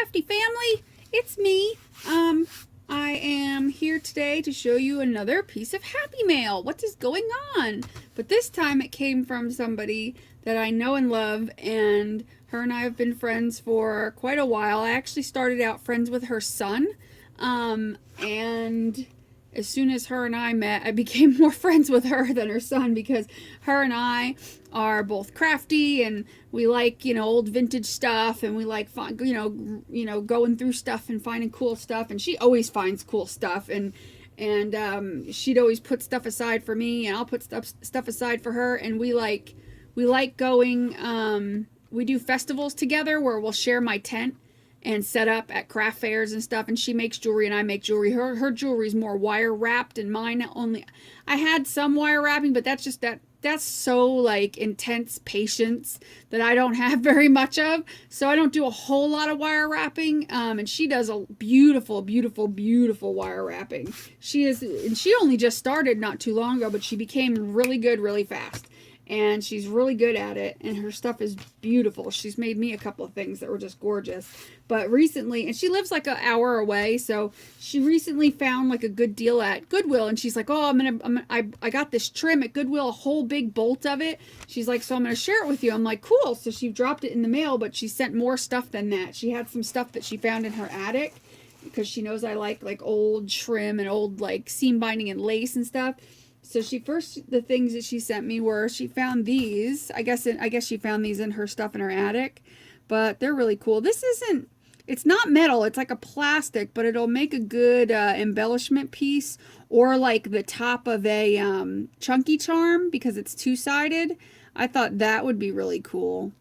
Crafty family, it's me. I am here today to show you another piece of happy mail. What is going on? But this time it came from somebody that I know and love, and her and I have been friends for quite a while. I actually started out friends with her son, and as soon as her and I met, I became more friends with her than her son, because her and I are both crafty, and we like, old vintage stuff, and we like, going through stuff and finding cool stuff. And she always finds cool stuff, and she'd always put stuff aside for me, and I'll put stuff aside for her. And we like going. We do festivals together where we'll share my tent and set up at craft fairs and stuff, and she makes jewelry and I make jewelry. Her jewelry is more wire wrapped, and mine only, I had some wire wrapping, but that's so like intense patience that I don't have very much of, so I don't do a whole lot of wire wrapping. And she does a beautiful wire wrapping. And she only just started not too long ago, but she became really good really fast. And she's really good at it, and her stuff is beautiful. She's made me a couple of things that were just gorgeous. But recently, and she lives like an hour away, so she recently found like a good deal at Goodwill, and she's like, oh, I got this trim at Goodwill, a whole big bolt of it. She's like, so I'm gonna share it with you. I'm like, cool. So she dropped it in the mail, but she sent more stuff than that. She had some stuff that she found in her attic, because she knows I like old trim and old like seam binding and lace and stuff. So the things that she sent me were, she found these. I guess she found these in her stuff in her attic, but they're really cool. It's not metal. It's like a plastic, but it'll make a good embellishment piece, or like the top of a chunky charm, because it's two-sided. I thought that would be really cool.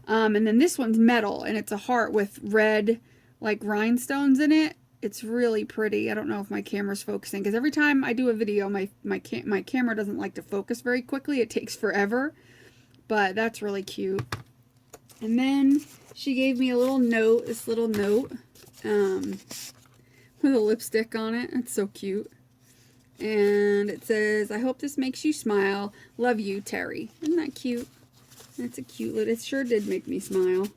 And then this one's metal, and it's a heart with red like rhinestones in it. It's really pretty. I don't know if my camera's focusing, because every time I do a video, my camera doesn't like to focus very quickly. It takes forever, but that's really cute. And then she gave me a little note, this little note, with a lipstick on it. It's so cute. And it says, I hope this makes you smile. Love you, Terry. Isn't that cute? That's a cute little, it sure did make me smile.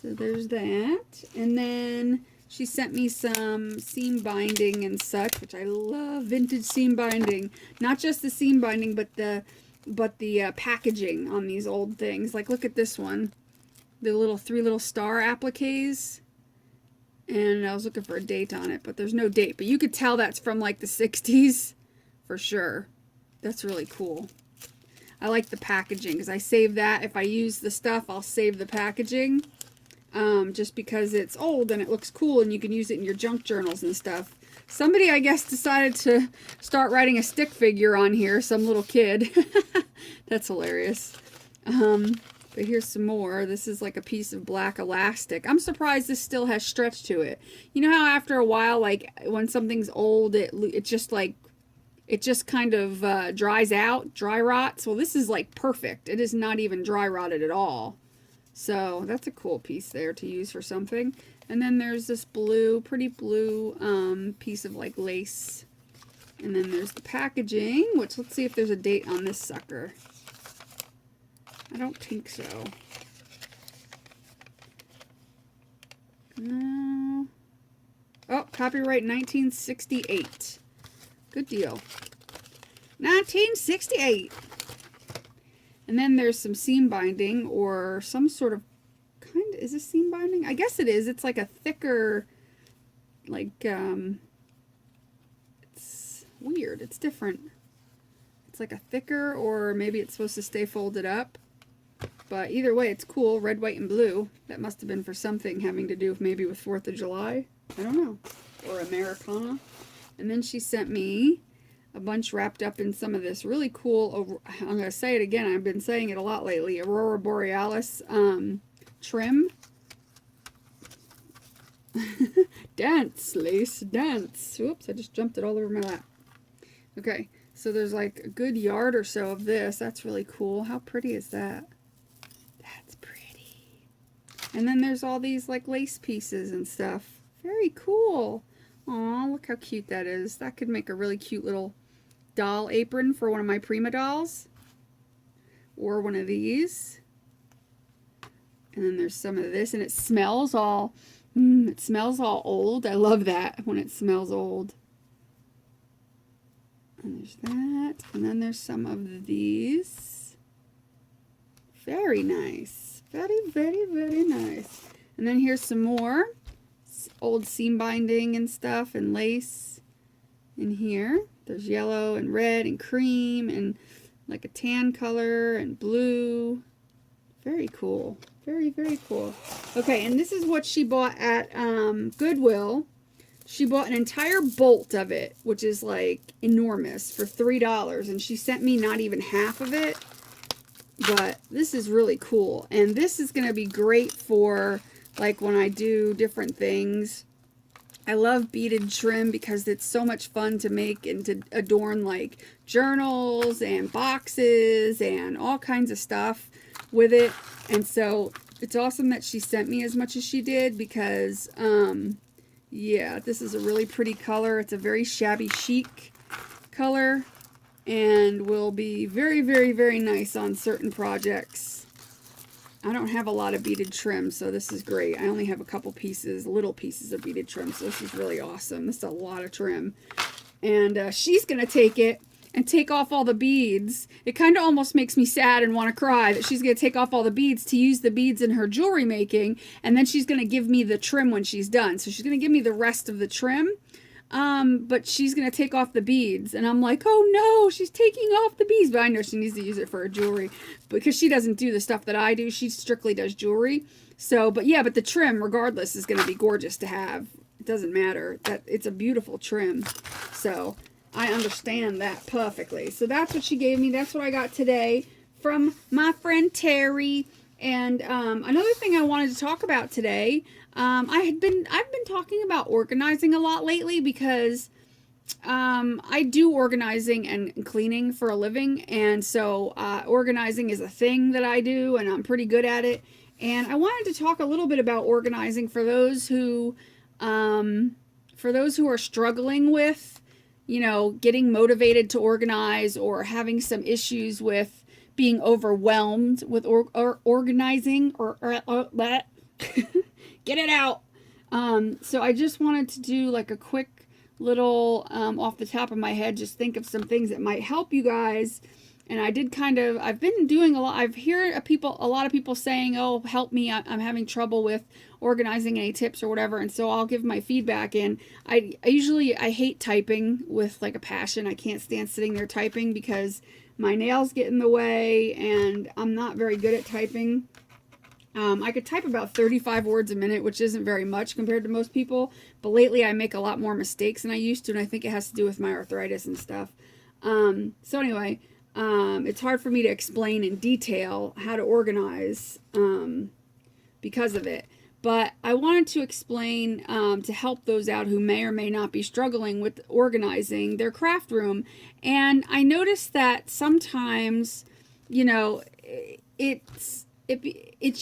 So there's that. And then she sent me some seam binding and such, which I love vintage seam binding. Not just the seam binding, but the packaging on these old things. Like, look at this one. The three little star appliques. And I was looking for a date on it, but there's no date. But you could tell that's from like the 60s for sure. That's really cool. I like the packaging, because I save that. If I use the stuff, I'll save the packaging. Just because it's old and it looks cool, and you can use it in your junk journals and stuff. Somebody, I guess, decided to start writing a stick figure on here, some little kid. That's hilarious. But here's some more. This is like a piece of black elastic. I'm surprised this still has stretch to it. You know how after a while, like when something's old, it just kind of dries out, dry rots. Well, this is like perfect. It is not even dry rotted at all. So that's a cool piece there to use for something. And then there's this pretty blue piece of like lace. And then there's the packaging, which, let's see if there's a date on this sucker. I don't think so. No. Oh, copyright 1968. Good deal. 1968. And then there's some seam binding, or some sort of is this seam binding? I guess it is. It's like a thicker, like, it's weird. It's different. It's like a thicker, or maybe it's supposed to stay folded up. But either way, it's cool. Red, white, and blue. That must have been for something having to do with maybe with 4th of July. I don't know. Or Americana. And then she sent me a bunch wrapped up in some of this really cool, I'm going to say it again, I've been saying it a lot lately, Aurora Borealis trim. Dance, lace, dance. Whoops, I just jumped it all over my lap. Okay, so there's like a good yard or so of this. That's really cool. How pretty is that? That's pretty. And then there's all these like lace pieces and stuff. Very cool. Aw, look how cute that is. That could make a really cute little doll apron for one of my Prima dolls, or one of these. And then there's some of this, and it smells all old. I love that when it smells old. And there's that. And then there's some of these. Very nice. Very, very, very nice. And then here's some more old seam binding and stuff and lace in here. There's yellow and red and cream and like a tan color and blue. Very cool. Very, very cool. Okay, and this is what she bought at Goodwill. She bought an entire bolt of it, which is like enormous, for $3. And she sent me not even half of it. But this is really cool. And this is going to be great for like when I do different things. I love beaded trim because it's so much fun to make and to adorn like journals and boxes and all kinds of stuff with it. And so it's awesome that she sent me as much as she did because yeah, this is a really pretty color. It's a very shabby chic color and will be very, very, very nice on certain projects. I don't have a lot of beaded trim, so this is great. I only have a couple pieces, little pieces of beaded trim, so this is really awesome. This is a lot of trim. And she's going to take it and take off all the beads. It kind of almost makes me sad and want to cry that she's going to take off all the beads to use the beads in her jewelry making, and then she's going to give me the trim when she's done. So she's going to give me the rest of the trim, but she's going to take off the beads. And I'm like, oh no, she's taking off the beads. But I know she needs to use it for her jewelry because she doesn't do the stuff that I do. She strictly does jewelry. So, but yeah, but the trim, regardless, is going to be gorgeous to have. It doesn't matter. That it's a beautiful trim. So I understand that perfectly. So that's what she gave me. That's what I got today from my friend Terry. And another thing I wanted to talk about today, I've been talking about organizing a lot lately because I do organizing and cleaning for a living, and so organizing is a thing that I do, and I'm pretty good at it. And I wanted to talk a little bit about organizing for those who are struggling with, you know, getting motivated to organize or having some issues with being overwhelmed with organizing or that. Get it out. So I just wanted to do like a quick little off the top of my head, just think of some things that might help you guys. And I did I've been doing a lot. I've heard a lot of people saying, oh, help me, I'm having trouble with organizing, any tips or whatever. And so I'll give my feedback. And I hate typing with like a passion. I can't stand sitting there typing because my nails get in the way and I'm not very good at typing. I could type about 35 words a minute, which isn't very much compared to most people. But lately I make a lot more mistakes than I used to. And I think it has to do with my arthritis and stuff. So anyway, it's hard for me to explain in detail how to organize because of it. But I wanted to explain to help those out who may or may not be struggling with organizing their craft room. And I noticed that sometimes, you know, it's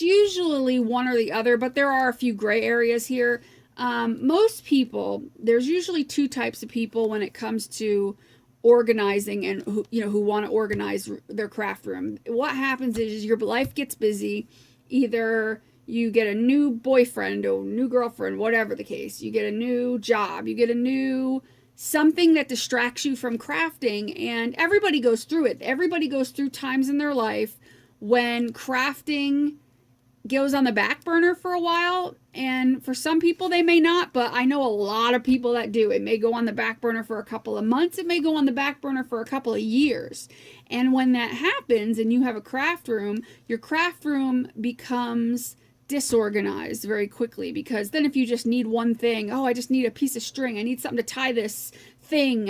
usually one or the other, but there are a few gray areas here. Most people, there's usually two types of people when it comes to organizing and who want to organize their craft room. What happens is your life gets busy. Either you get a new boyfriend or new girlfriend, whatever the case. You get a new job. You get a new something that distracts you from crafting, and everybody goes through it. Everybody goes through times in their life when crafting goes on the back burner for a while, and for some people they may not, but I know a lot of people that do. It may go on the back burner for a couple of months, it may go on the back burner for a couple of years. And when that happens and you have a craft room, your craft room becomes disorganized very quickly, because then if you just need one thing, oh, I just need a piece of string, I need something to tie this thing,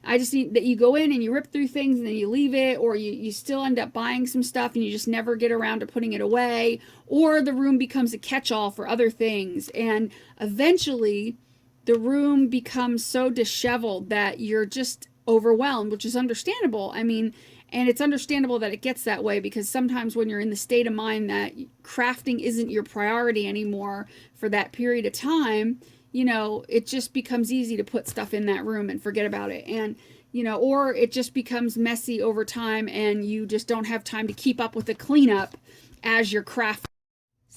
I just need that, you go in and you rip through things and then you leave it, or you still end up buying some stuff and you just never get around to putting it away, or the room becomes a catch-all for other things, and eventually the room becomes so disheveled that you're just overwhelmed, which is understandable. I mean, and it's understandable that it gets that way, because sometimes when you're in the state of mind that crafting isn't your priority anymore for that period of time, you know, it just becomes easy to put stuff in that room and forget about it. And, you know, or it just becomes messy over time and you just don't have time to keep up with the cleanup as your craft.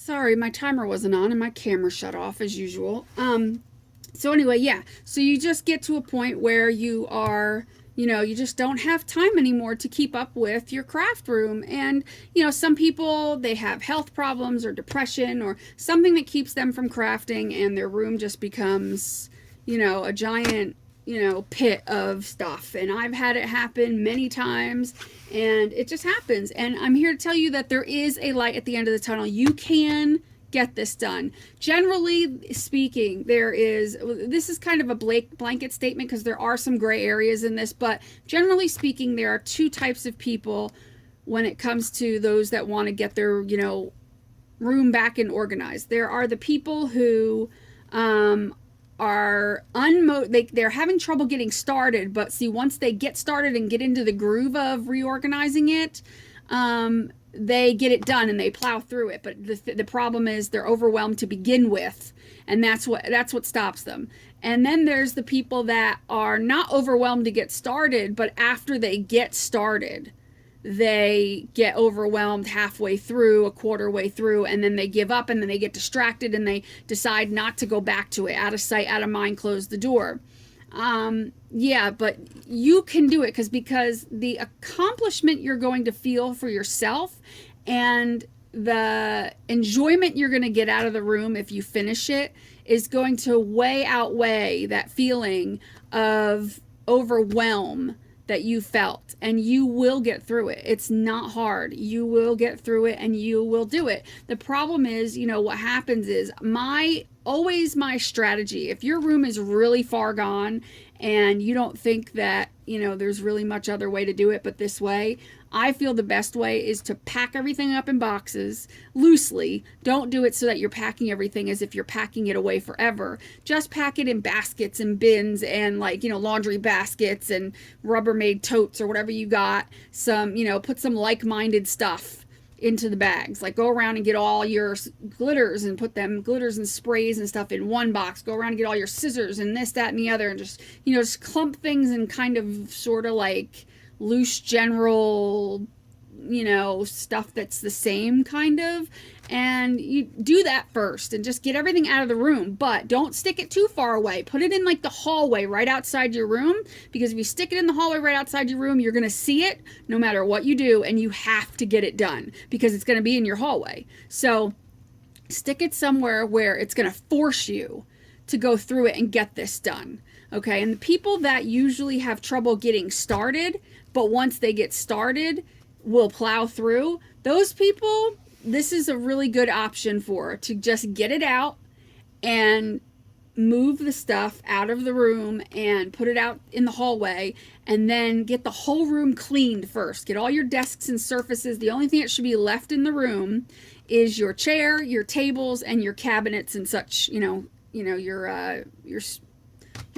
Sorry, my timer wasn't on and my camera shut off as usual. So anyway, yeah. So you just get to a point where you are, you just don't have time anymore to keep up with your craft room. And, some people, they have health problems or depression or something that keeps them from crafting, and their room just becomes, a giant, pit of stuff. And I've had it happen many times, and it just happens. And I'm here to tell you that there is a light at the end of the tunnel. You can get this done. Generally speaking, this is kind of a blanket statement because there are some gray areas in this, but generally speaking, there are two types of people when it comes to those that want to get their, room back and organized. There are the people who are they're having trouble getting started, but see, once they get started and get into the groove of reorganizing it, they get it done and they plow through it. But the problem is they're overwhelmed to begin with, and that's what stops them. And then there's the people that are not overwhelmed to get started, but after they get started, they get overwhelmed halfway through, a quarter way through, and then they give up, and then they get distracted and they decide not to go back to it. Out of sight, out of mind, close the door. Yeah, but you can do it because the accomplishment you're going to feel for yourself and the enjoyment you're going to get out of the room if you finish it is going to way outweigh that feeling of overwhelm that you felt, and you will get through it. It's not hard. You will get through it and you will do it. The problem is, what happens is always my strategy, if your room is really far gone and you don't think that, there's really much other way to do it but this way, I feel the best way is to pack everything up in boxes loosely. Don't do it so that you're packing everything as if you're packing it away forever. Just pack it in baskets and bins and laundry baskets and Rubbermaid totes or whatever you got. Put some like-minded stuff into the bags. Like, go around and get all your glitters and put them glitters and sprays and stuff in one box. Go around and get all your scissors and this, that, and the other, and just clump things in kind of sort of like loose general stuff that's the same kind of. And you do that first and just get everything out of the room, but don't stick it too far away. Put it in like the hallway right outside your room, because if you stick it in the hallway right outside your room, you're going to see it no matter what you do, and you have to get it done because it's going to be in your hallway. So stick it somewhere where it's going to force you to go through it and get this done. Okay, and the people that usually have trouble getting started, but once they get started, will plow through, those people, this is a really good option to just get it out and move the stuff out of the room and put it out in the hallway, and then get the whole room cleaned first. Get all your desks and surfaces. The only thing that should be left in the room is your chair, your tables, and your cabinets and such, your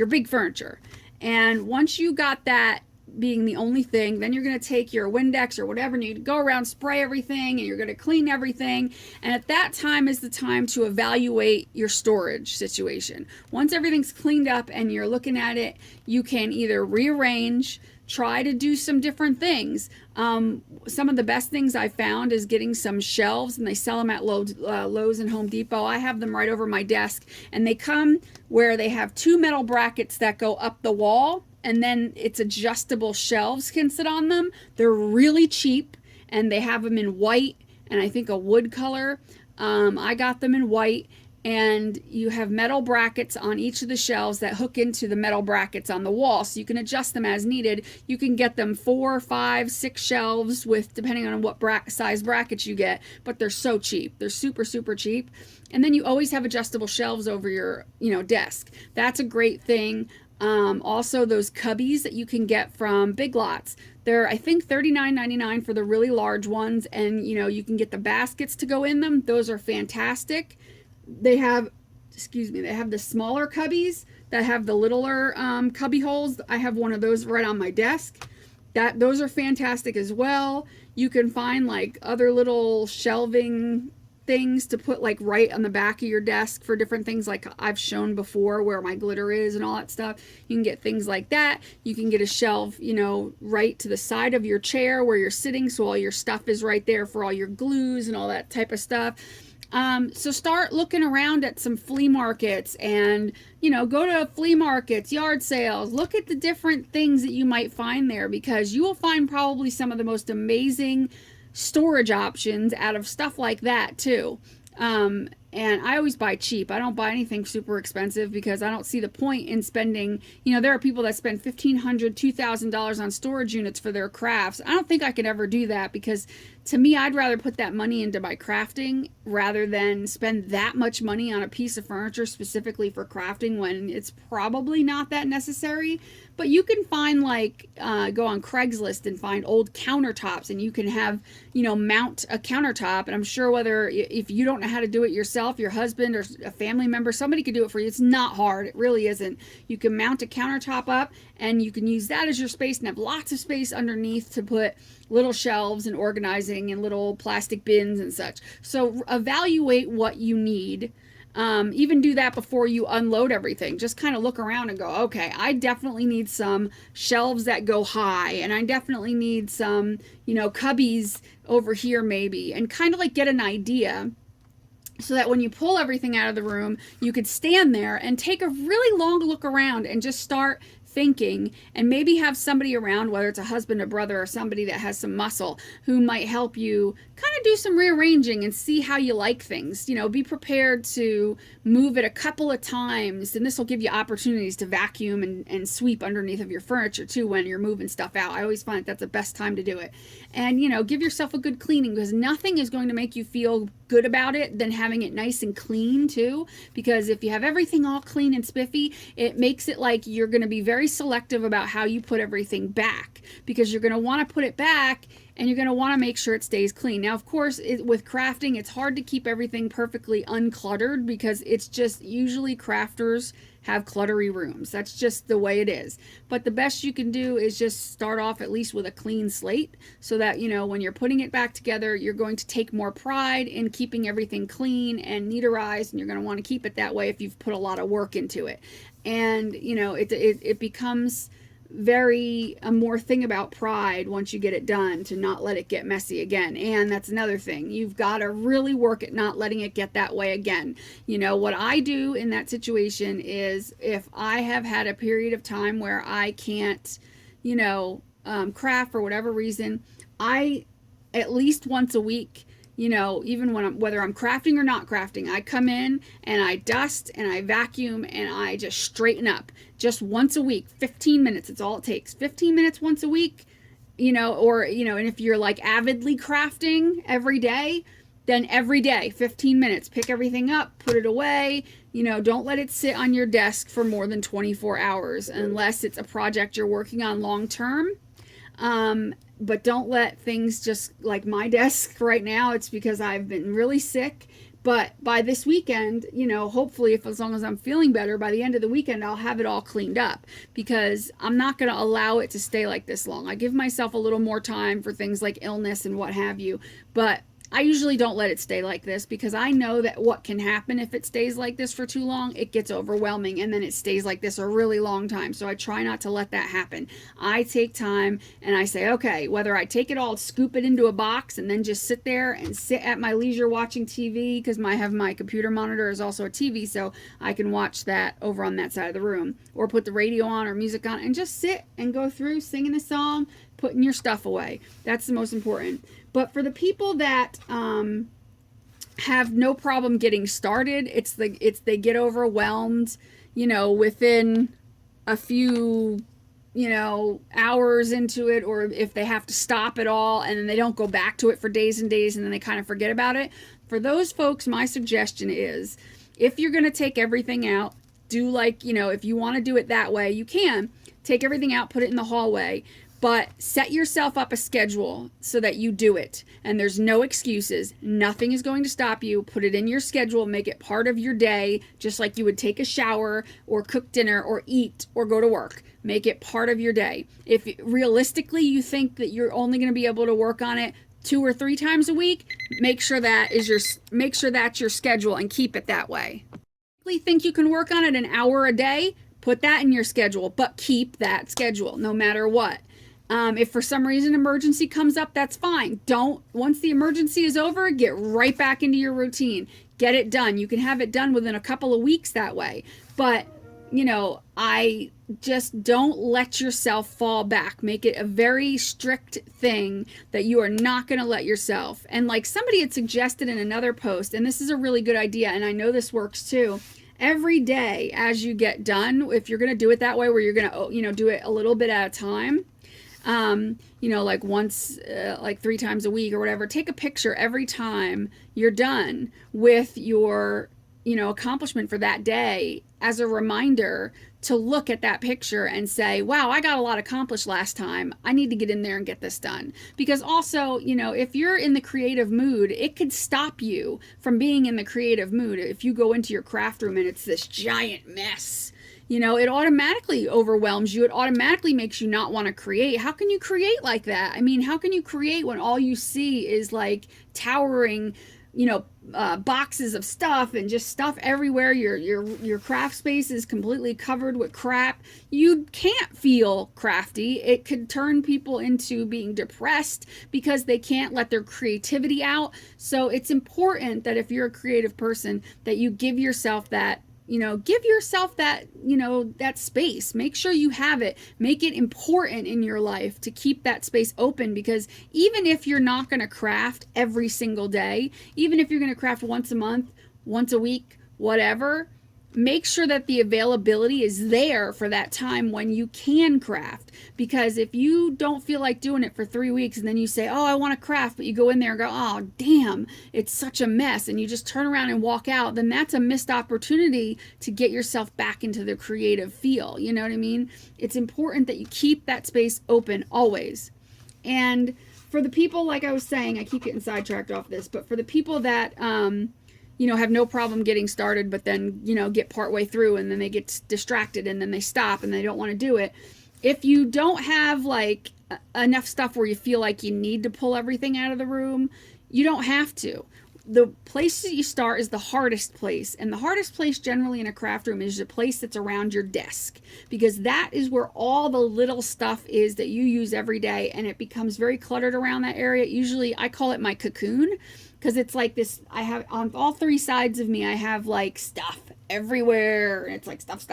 big furniture. And once you got that being the only thing, then you're going to take your Windex or whatever, and you go around, spray everything, and you're going to clean everything. And at that time is the time to evaluate your storage situation. Once everything's cleaned up and you're looking at it, you can either rearrange, try to do some different things. Some of the best things I found is getting some shelves, and they sell them at Lowe's and Home Depot. I have them right over my desk, and they come where they have two metal brackets that go up the wall, and then it's adjustable shelves can sit on them. They're really cheap, and they have them in white and I think a wood color. I got them in white, and you have metal brackets on each of the shelves that hook into the metal brackets on the wall, so you can adjust them as needed. You can get them 4, 5, 6 shelves with, depending on what size brackets you get, but they're so cheap. They're super, super cheap. And then you always have adjustable shelves over your, desk. That's a great thing. Also, those cubbies that you can get from Big Lots. They're, I think, $39.99 for the really large ones, and you can get the baskets to go in them. Those are fantastic. They have the smaller cubbies that have the littler cubby holes. I have one of those right on my desk. Those are fantastic as well. You can find like other little shelving things to put like right on the back of your desk for different things, like I've shown before where my glitter is and all that stuff. You can get things like that. You can get a shelf, you know, right to the side of your chair where you're sitting, so all your stuff is right there for all your glues and all that type of stuff. So start looking around at some flea markets, and, you know, go to flea markets, yard sales, look at the different things that you might find there, because you will find probably some of the most amazing storage options out of stuff like that too. And I always buy cheap. I don't buy anything super expensive because I don't see the point in spending, you know, there are people that spend $1,500, $2,000 on storage units for their crafts. I don't think I could ever do that, because to me, I'd rather put that money into my crafting rather than spend that much money on a piece of furniture specifically for crafting when it's probably not that necessary. But you can find, like, go on Craigslist and find old countertops, and you can have, you know, mount a countertop. And I'm sure whether, if you don't know how to do it yourself, your husband or a family member, somebody could do it for you. It's not hard. It really isn't. You can mount a countertop up, and you can use that as your space and have lots of space underneath to put little shelves and organizing and little plastic bins and such. So evaluate what you need. Even do that before you unload everything. Just kind of look around and go, okay, I definitely need some shelves that go high, and I definitely need some, you know, cubbies over here maybe, and kind of like get an idea, so that when you pull everything out of the room, you could stand there and take a really long look around and just start thinking, and maybe have somebody around, whether it's a husband, a brother, or somebody that has some muscle, who might help you kind of do some rearranging and see how you like things. You know, be prepared to move it a couple of times, and this will give you opportunities to vacuum and sweep underneath of your furniture too when you're moving stuff out. I always find that's the best time to do it. And, you know, give yourself a good cleaning, because nothing is going to make you feel good about it than having it nice and clean too. Because if you have everything all clean and spiffy, it makes it like you're going to be very selective about how you put everything back, because you're going to want to put it back and you're going to want to make sure it stays clean. Now, of course, with crafting, it's hard to keep everything perfectly uncluttered, because it's just usually crafters have cluttery rooms. That's just the way it is. But the best you can do is just start off at least with a clean slate, so that, you know, when you're putting it back together, you're going to take more pride in keeping everything clean and neaterized, and you're going to want to keep it that way if you've put a lot of work into it. And, you know, it becomes very a more thing about pride once you get it done, to not let it get messy again. And that's another thing, you've got to really work at not letting it get that way again. You know, what I do in that situation is, if I have had a period of time where I can't, you know, craft for whatever reason, I at least once a week, you know, even when whether I'm crafting or not crafting, I come in and I dust and I vacuum and I just straighten up just once a week. 15 minutes, it's all it takes. 15 minutes once a week, you know, or, you know, and if you're like avidly crafting every day, then every day, 15 minutes, pick everything up, put it away. You know, don't let it sit on your desk for more than 24 hours unless it's a project you're working on long term. But don't let things just, like my desk right now, it's because I've been really sick. But by this weekend, you know, hopefully, if as long as I'm feeling better, by the end of the weekend, I'll have it all cleaned up, because I'm not going to allow it to stay like this long. I give myself a little more time for things like illness and what have you, but I usually don't let it stay like this, because I know that what can happen if it stays like this for too long, it gets overwhelming, and then it stays like this a really long time. So I try not to let that happen. I take time and I say, okay, whether I take it all, scoop it into a box, and then just sit there and sit at my leisure watching TV, because I have my computer monitor is also a TV, so I can watch that over on that side of the room, or put the radio on or music on and just sit and go through singing a song, putting your stuff away. That's the most important. But for the people that have no problem getting started, it's they get overwhelmed, you know, within a few, you know, hours into it, or if they have to stop it all and then they don't go back to it for days and days and then they kind of forget about it. For those folks, my suggestion is, if you're going to take everything out, do, like, you know, if you want to do it that way, you can take everything out, put it in the hallway. But set yourself up a schedule so that you do it, and there's no excuses. Nothing is going to stop you. Put it in your schedule, make it part of your day, just like you would take a shower or cook dinner or eat or go to work. Make it part of your day. If realistically you think that you're only going to be able to work on it 2 or 3 times a week, make sure that's your schedule and keep it that way. You think you can work on it an hour a day, put that in your schedule, but keep that schedule no matter what. If for some reason emergency comes up, that's fine. Once the emergency is over, get right back into your routine. Get it done. You can have it done within a couple of weeks that way. But, I just don't let yourself fall back. Make it a very strict thing that you are not going to let yourself. And like somebody had suggested in another post, and this is a really good idea, and I know this works too. Every day as you get done, if you're going to do it that way where you're going to, do it a little bit at a time, like once, like 3 times a week or whatever, take a picture every time you're done with your, accomplishment for that day as a reminder to look at that picture and say, wow, I got a lot accomplished last time. I need to get in there and get this done. Because also, if you're in the creative mood, it could stop you from being in the creative mood. If you go into your craft room and it's this giant mess, it automatically overwhelms you. It automatically makes you not want to create. How can you create like that? I mean, how can you create when all you see is like towering, boxes of stuff and just stuff everywhere? Your craft space is completely covered with crap. You can't feel crafty. It could turn people into being depressed because they can't let their creativity out. So it's important that if you're a creative person, that you give yourself that, that space. Make sure you have it. Make it important in your life to keep that space open, because even if you're not going to craft every single day, even if you're going to craft once a month, once a week, whatever, make sure that the availability is there for that time when you can craft. Because if you don't feel like doing it for 3 weeks and then you say, oh, I want to craft, but you go in there and go, oh, damn, it's such a mess, and you just turn around and walk out, then that's a missed opportunity to get yourself back into the creative feel. You know what I mean? It's important that you keep that space open always. And for the people, like I was saying, I keep getting sidetracked off this, but for the people that, have no problem getting started, but then, get partway through and then they get distracted and then they stop and they don't want to do it. If you don't have like enough stuff where you feel like you need to pull everything out of the room, you don't have to. The place that you start is the hardest place. And the hardest place generally in a craft room is the place that's around your desk, because that is where all the little stuff is that you use every day, and it becomes very cluttered around that area. Usually I call it my cocoon, because it's like this, I have on all 3 sides of me, I have like stuff everywhere, and it's like stuff,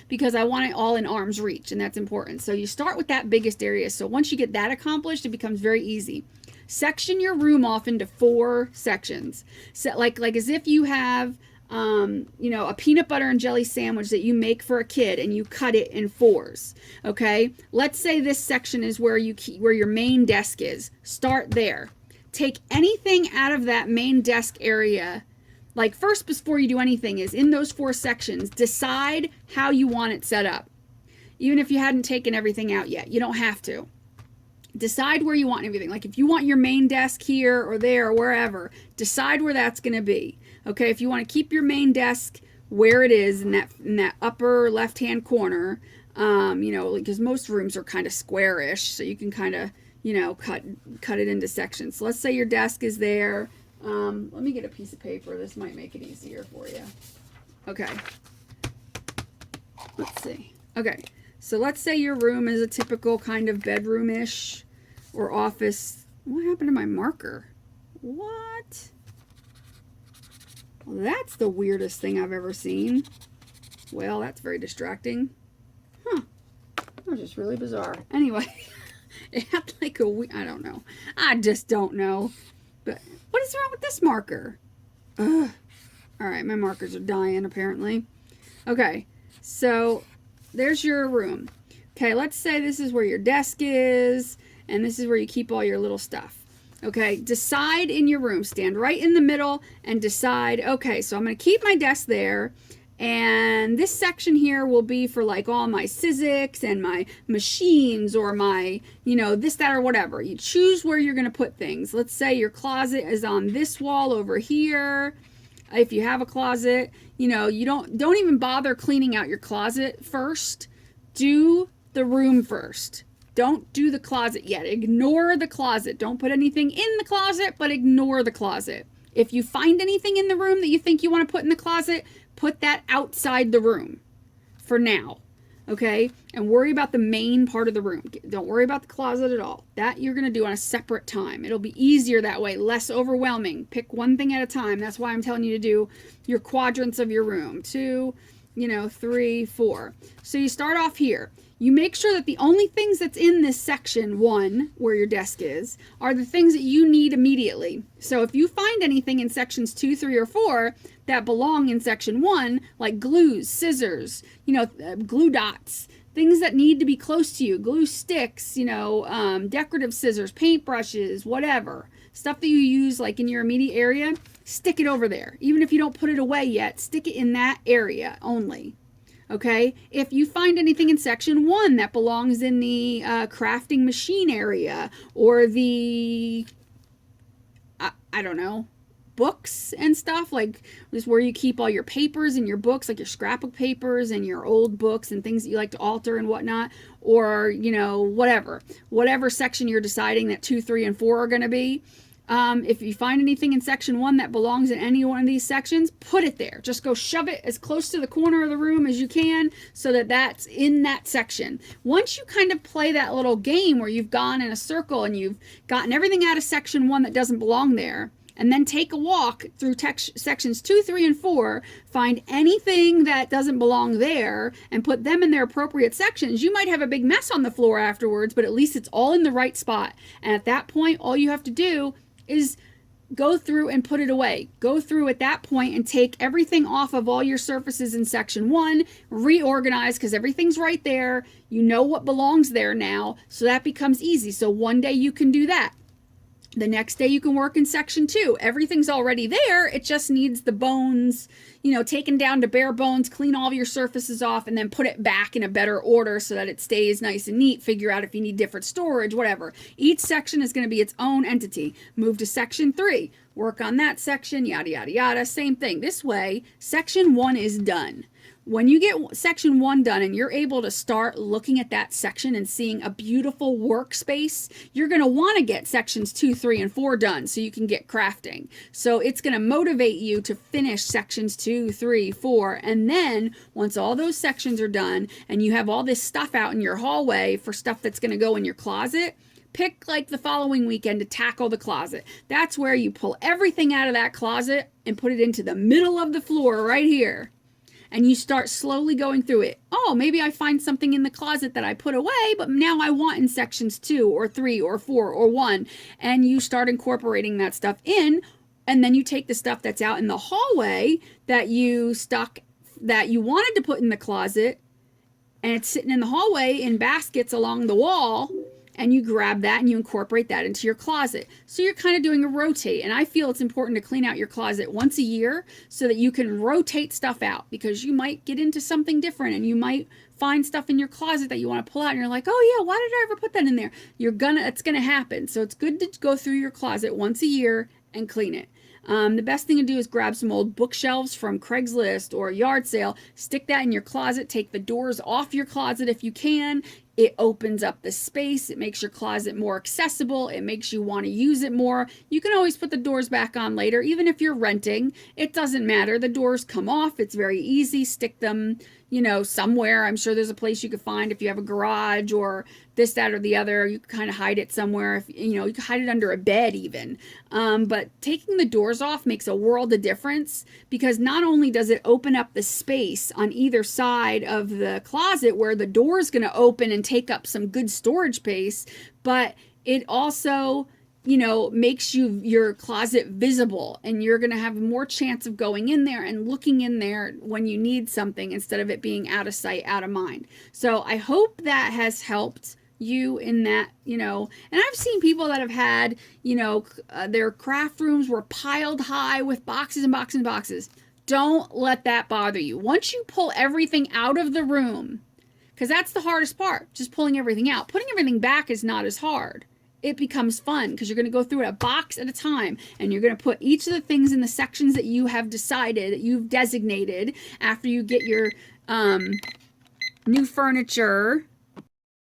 because I want it all in arm's reach, and that's important. So you start with that biggest area. So once you get that accomplished, it becomes very easy. Section your room off into 4 sections. So like as if you have a peanut butter and jelly sandwich that you make for a kid and you cut it in 4s. Okay, let's say this section is where your main desk is. Start there. Take anything out of that main desk area. Like first, before you do anything, is in those 4 sections, decide how you want it set up. Even if you hadn't taken everything out yet, you don't have to. Decide where you want everything. Like if you want your main desk here or there or wherever, decide where that's going to be. Okay, if you want to keep your main desk where it is in that upper left-hand corner, because most rooms are kind of squarish, so you can kind of, cut it into sections. So let's say your desk is there. Let me get a piece of paper. This might make it easier for you. Okay. Let's see. Okay. So let's say your room is a typical kind of bedroom-ish or office. What happened to my marker? What? Well, that's the weirdest thing I've ever seen. Well, that's very distracting. Huh. That was just really bizarre. Anyway, it had like I don't know. I just don't know. But what is wrong with this marker? Ugh. All right, my markers are dying apparently. Okay, so there's your room. Okay, let's say this is where your desk is, and this is where you keep all your little stuff. Okay, decide in your room, stand right in the middle and decide, okay, so I'm going to keep my desk there, and this section here will be for like all my Sizzix and my machines or my, this, that, or whatever. You choose where you're going to put things. Let's say your closet is on this wall over here. If you have a closet, you don't even bother cleaning out your closet first. Do the room first. Don't do the closet yet. Ignore the closet. Don't put anything in the closet, but ignore the closet. If you find anything in the room that you think you want to put in the closet, put that outside the room for now. Okay? And worry about the main part of the room. Don't worry about the closet at all. That you're going to do on a separate time. It'll be easier that way, less overwhelming. Pick one thing at a time. That's why I'm telling you to do your quadrants of your room. 2, 3, 4. So you start off here. You make sure that the only things that's in this section 1, where your desk is, are the things that you need immediately. So if you find anything in sections 2, 3, or 4 that belong in section 1, like glues, scissors, glue dots, things that need to be close to you, glue sticks, decorative scissors, paint brushes, whatever, stuff that you use like in your immediate area, stick it over there. Even if you don't put it away yet, stick it in that area only. Okay, if you find anything in section 1 that belongs in the crafting machine area, or the, I don't know, books and stuff, like this where you keep all your papers and your books, like your scrapbook papers and your old books and things that you like to alter and whatnot, or, whatever section you're deciding that 2, 3, and 4 are going to be. If you find anything in section 1 that belongs in any one of these sections, put it there. Just go shove it as close to the corner of the room as you can so that that's in that section. Once you kind of play that little game where you've gone in a circle and you've gotten everything out of section 1 that doesn't belong there, and then take a walk through sections 2, 3, and 4, find anything that doesn't belong there and put them in their appropriate sections, you might have a big mess on the floor afterwards, but at least it's all in the right spot. And at that point, all you have to do is go through and put it away. Go through at that point and take everything off of all your surfaces in section 1, reorganize, because everything's right there. You know what belongs there now, so that becomes easy. So one day you can do that. The next day you can work in section 2. Everything's already there. It just needs the bones, taken down to bare bones, clean all of your surfaces off, and then put it back in a better order so that it stays nice and neat. Figure out if you need different storage, whatever. Each section is going to be its own entity. Move to section 3. Work on that section, yada, yada, yada. Same thing. This way, section 1 is done. When you get section 1 done and you're able to start looking at that section and seeing a beautiful workspace, you're going to want to get sections 2, 3, and 4 done so you can get crafting. So it's going to motivate you to finish sections 2, 3, 4. And then once all those sections are done and you have all this stuff out in your hallway for stuff that's going to go in your closet, pick like the following weekend to tackle the closet. That's where you pull everything out of that closet and put it into the middle of the floor right here. And you start slowly going through it. Oh, maybe I find something in the closet that I put away, but now I want in sections 2 or 3 or 4 or 1. And you start incorporating that stuff in. And then you take the stuff that's out in the hallway that you wanted to put in the closet, and it's sitting in the hallway in baskets along the wall. And you grab that and you incorporate that into your closet. So you're kind of doing a rotate. And I feel it's important to clean out your closet once a year so that you can rotate stuff out, because you might get into something different and you might find stuff in your closet that you want to pull out and you're like, oh yeah, why did I ever put that in there? It's gonna happen. So it's good to go through your closet once a year and clean it. The best thing to do is grab some old bookshelves from Craigslist or a yard sale, stick that in your closet, take the doors off your closet if you can. It opens up the space. It makes your closet more accessible. It makes you want to use it more. You can always put the doors back on later, even if you're renting. It doesn't matter. The doors come off. It's very easy. Stick them, somewhere. I'm sure there's a place you could find if you have a garage or this, that, or the other. You can kind of hide it somewhere. If you can hide it under a bed even. But taking the doors off makes a world of difference, because not only does it open up the space on either side of the closet where the door is going to open and take up some good storage space, but it also makes your closet visible, and you're going to have more chance of going in there and looking in there when you need something instead of it being out of sight, out of mind. So I hope that has helped you in that, and I've seen people that have had, their craft rooms were piled high with boxes and boxes and boxes. Don't let that bother you. Once you pull everything out of the room, because that's the hardest part, just pulling everything out. Putting everything back is not as hard. It becomes fun because you're going to go through it a box at a time, and you're going to put each of the things in the sections that you have decided, that you've designated after you get your new furniture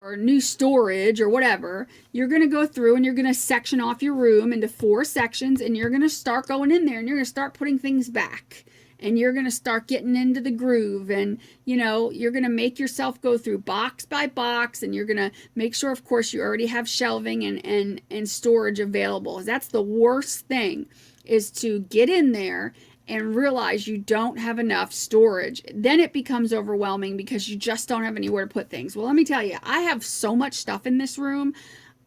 or new storage or whatever, you're going to go through and you're going to section off your room into 4 sections, and you're going to start going in there and you're going to start putting things back. And you're going to start getting into the groove, and you're going to make yourself go through box by box, and you're going to make sure, of course, you already have shelving and storage available. That's the worst thing, is to get in there and realize you don't have enough storage. Then it becomes overwhelming because you just don't have anywhere to put things. Well, let me tell you, I have so much stuff in this room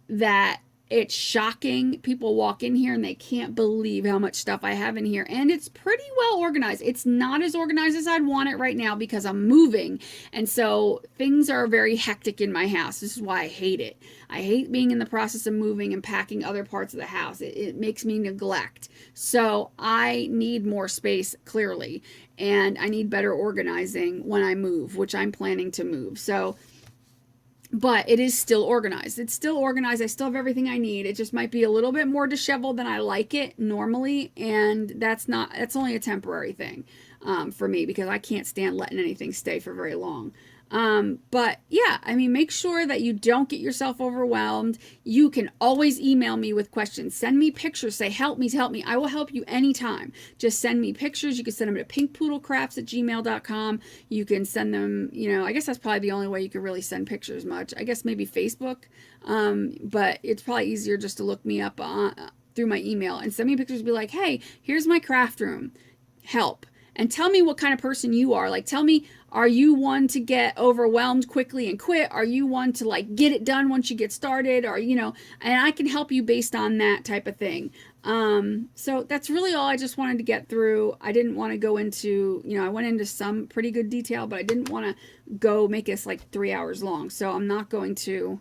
that it's shocking. People walk in here and they can't believe how much stuff I have in here. And it's pretty well organized. It's not as organized as I'd want it right now because I'm moving. And so things are very hectic in my house. This is why I hate it. I hate being in the process of moving and packing other parts of the house. It makes me neglect. So I need more space, clearly. And I need better organizing when I move, which I'm planning to move. So but it is still organized. It's still organized. I still have everything I need. It just might be a little bit more disheveled than I like it normally, and that's only a temporary thing for me, because I can't stand letting anything stay for very long. But yeah, I mean, make sure that you don't get yourself overwhelmed. You can always email me with questions. Send me pictures. Say, help me. I will help you anytime. Just send me pictures. You can send them to pinkpoodlecrafts@gmail.com. You can send them, I guess that's probably the only way you can really send pictures much. I guess maybe Facebook. But it's probably easier just to look me up through my email and send me pictures and be like, hey, here's my craft room. Help. And tell me what kind of person you are. Like, tell me, are you one to get overwhelmed quickly and quit? Are you one to like get it done once you get started? Or, and I can help you based on that type of thing. So that's really all I just wanted to get through. I didn't want to go into, I went into some pretty good detail, but I didn't want to go make this like 3 hours long. So I'm not going to,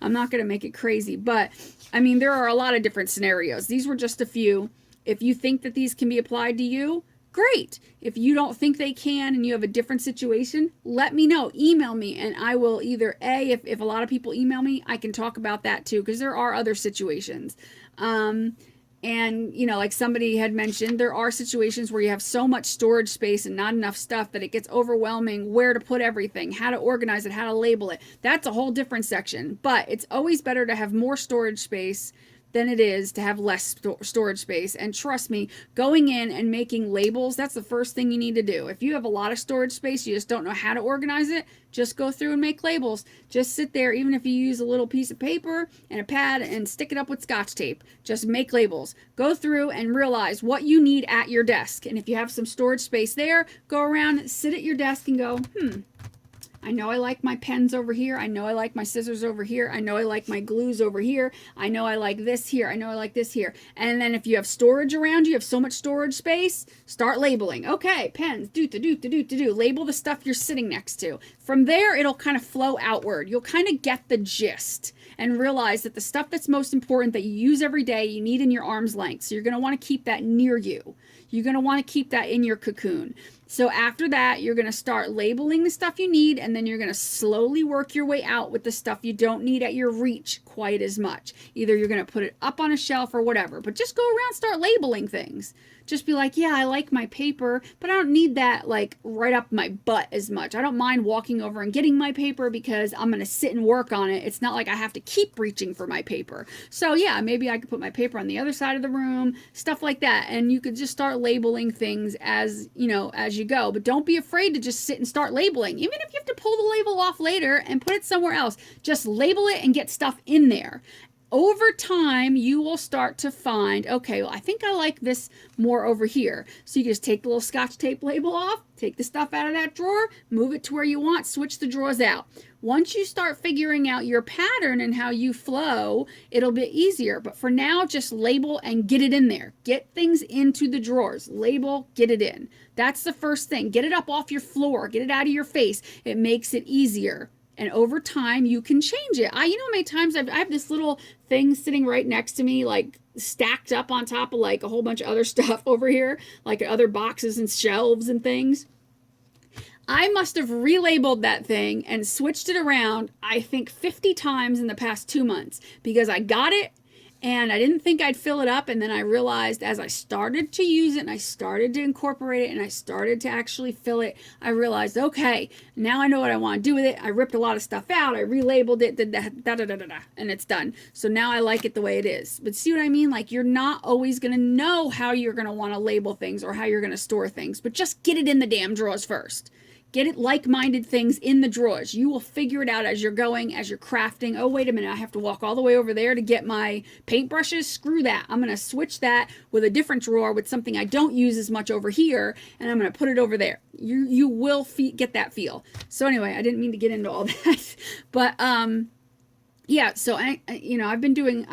make it crazy. But I mean, there are a lot of different scenarios. These were just a few. If you think that these can be applied to you, great. If you don't think they can and you have a different situation, let me know. Email me, and I will either, if a lot of people email me, I can talk about that too, because there are other situations. And, like somebody had mentioned, there are situations where you have so much storage space and not enough stuff that it gets overwhelming where to put everything, how to organize it, how to label it. That's a whole different section. But it's always better to have more storage space than it is to have less storage space. And trust me, going in and making labels, that's the first thing you need to do. If you have a lot of storage space, you just don't know how to organize it, just go through and make labels. Just sit there, even if you use a little piece of paper and a pad, and stick it up with Scotch tape. Just make labels. Go through and realize what you need at your desk. And if you have some storage space there, go around, sit at your desk and go, I know I like my pens over here. I know I like my scissors over here. I know I like my glues over here. I know I like this here. I know I like this here. And then if you have storage around you have so much storage space, start labeling. Okay, pens, label the stuff you're sitting next to. From there, it'll kind of flow outward. You'll kind of get the gist and realize that the stuff that's most important that you use every day, you need in your arm's length. So you're going to want to keep that near you. You're going to want to keep that in your cocoon. So after that, you're going to start labeling the stuff you need, and then you're going to slowly work your way out with the stuff you don't need at your reach quite as much. Either you're going to put it up on a shelf or whatever, but just go around, start labeling things. Just be like, yeah, I like my paper, but I don't need that like right up my butt as much. I don't mind walking over and getting my paper because I'm going to sit and work on it. It's not like I have to keep reaching for my paper. So yeah, maybe I could put my paper on the other side of the room, stuff like that. And you could just start labeling things as you go. But don't be afraid to just sit and start labeling. Even if you have to pull the label off later and put it somewhere else, just label it and get stuff in there. Over time, you will start to find, okay, well, I think I like this more over here. So you just take the little Scotch tape label off, take the stuff out of that drawer, move it to where you want, switch the drawers out. Once you start figuring out your pattern and how you flow, it'll be easier. But for now, just label and get it in there. Get things into the drawers. Label, get it in. That's the first thing. Get it up off your floor. Get it out of your face. It makes it easier. And over time, you can change it. You know how many times I have this little thing sitting right next to me, like stacked up on top of like a whole bunch of other stuff over here, like other boxes and shelves and things. I must have relabeled that thing and switched it around, I think 50 times in the past 2 months, because I got it And I didn't think I'd fill it up. And then I realized as I started to use it and I started to incorporate it and I started to actually fill it, I realized, okay, now I know what I want to do with it. I ripped a lot of stuff out. I relabeled it, and it's done. So now I like it the way it is. But see what I mean? Like, you're not always going to know how you're going to want to label things or how you're going to store things, but just get it in the damn drawers first. Get it like-minded things in the drawers. You will figure it out as you're going, as you're crafting. Oh, wait a minute. I have to walk all the way over there to get my paintbrushes. Screw that. I'm going to switch that with a different drawer with something I don't use as much over here, and I'm going to put it over there. You will get that feel. So anyway, I didn't mean to get into all that. But yeah, so I've been doing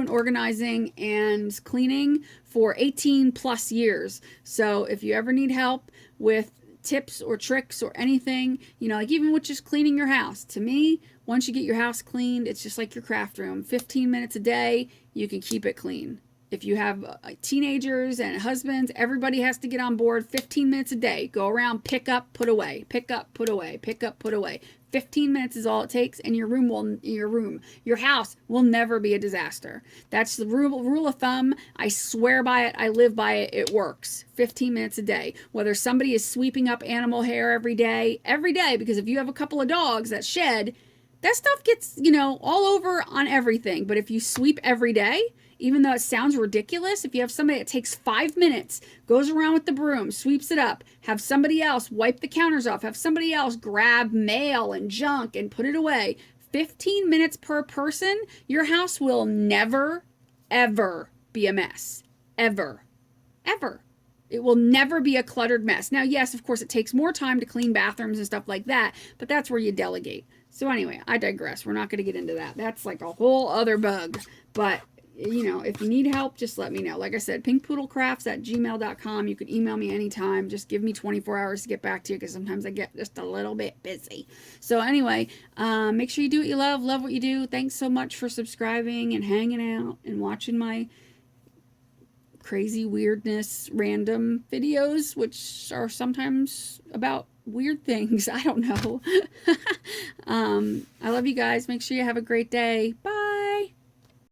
organizing and cleaning for 18 plus years. So if you ever need help with tips or tricks or anything, like even with just cleaning your house, to me, once you get your house cleaned, it's just like your craft room. 15 minutes a day, you can keep it clean. If you have teenagers and husbands, everybody has to get on board. 15 minutes a day. Go around, pick up, put away, pick up, put away, pick up, put away. 15 minutes is all it takes, and your house will never be a disaster. That's the rule of thumb. I swear by it. I live by it. It works. 15 minutes a day. Whether somebody is sweeping up animal hair every day, because if you have a couple of dogs that shed, that stuff gets, all over on everything. But if you sweep every day, even though it sounds ridiculous, if you have somebody that takes 5 minutes, goes around with the broom, sweeps it up, have somebody else wipe the counters off, have somebody else grab mail and junk and put it away, 15 minutes per person, your house will never, ever be a mess. Ever. Ever. It will never be a cluttered mess. Now, yes, of course, it takes more time to clean bathrooms and stuff like that, but that's where you delegate. So anyway, I digress. We're not going to get into that. That's like a whole other bug. But if you need help, just let me know. Like I said, PinkPoodleCrafts@gmail.com. You can email me anytime. Just give me 24 hours to get back to you, because sometimes I get just a little bit busy. So anyway, make sure you do what you love what you do. Thanks so much for subscribing and hanging out and watching my crazy weirdness random videos, which are sometimes about weird things. I don't know. I love you guys. Make sure you have a great day. Bye.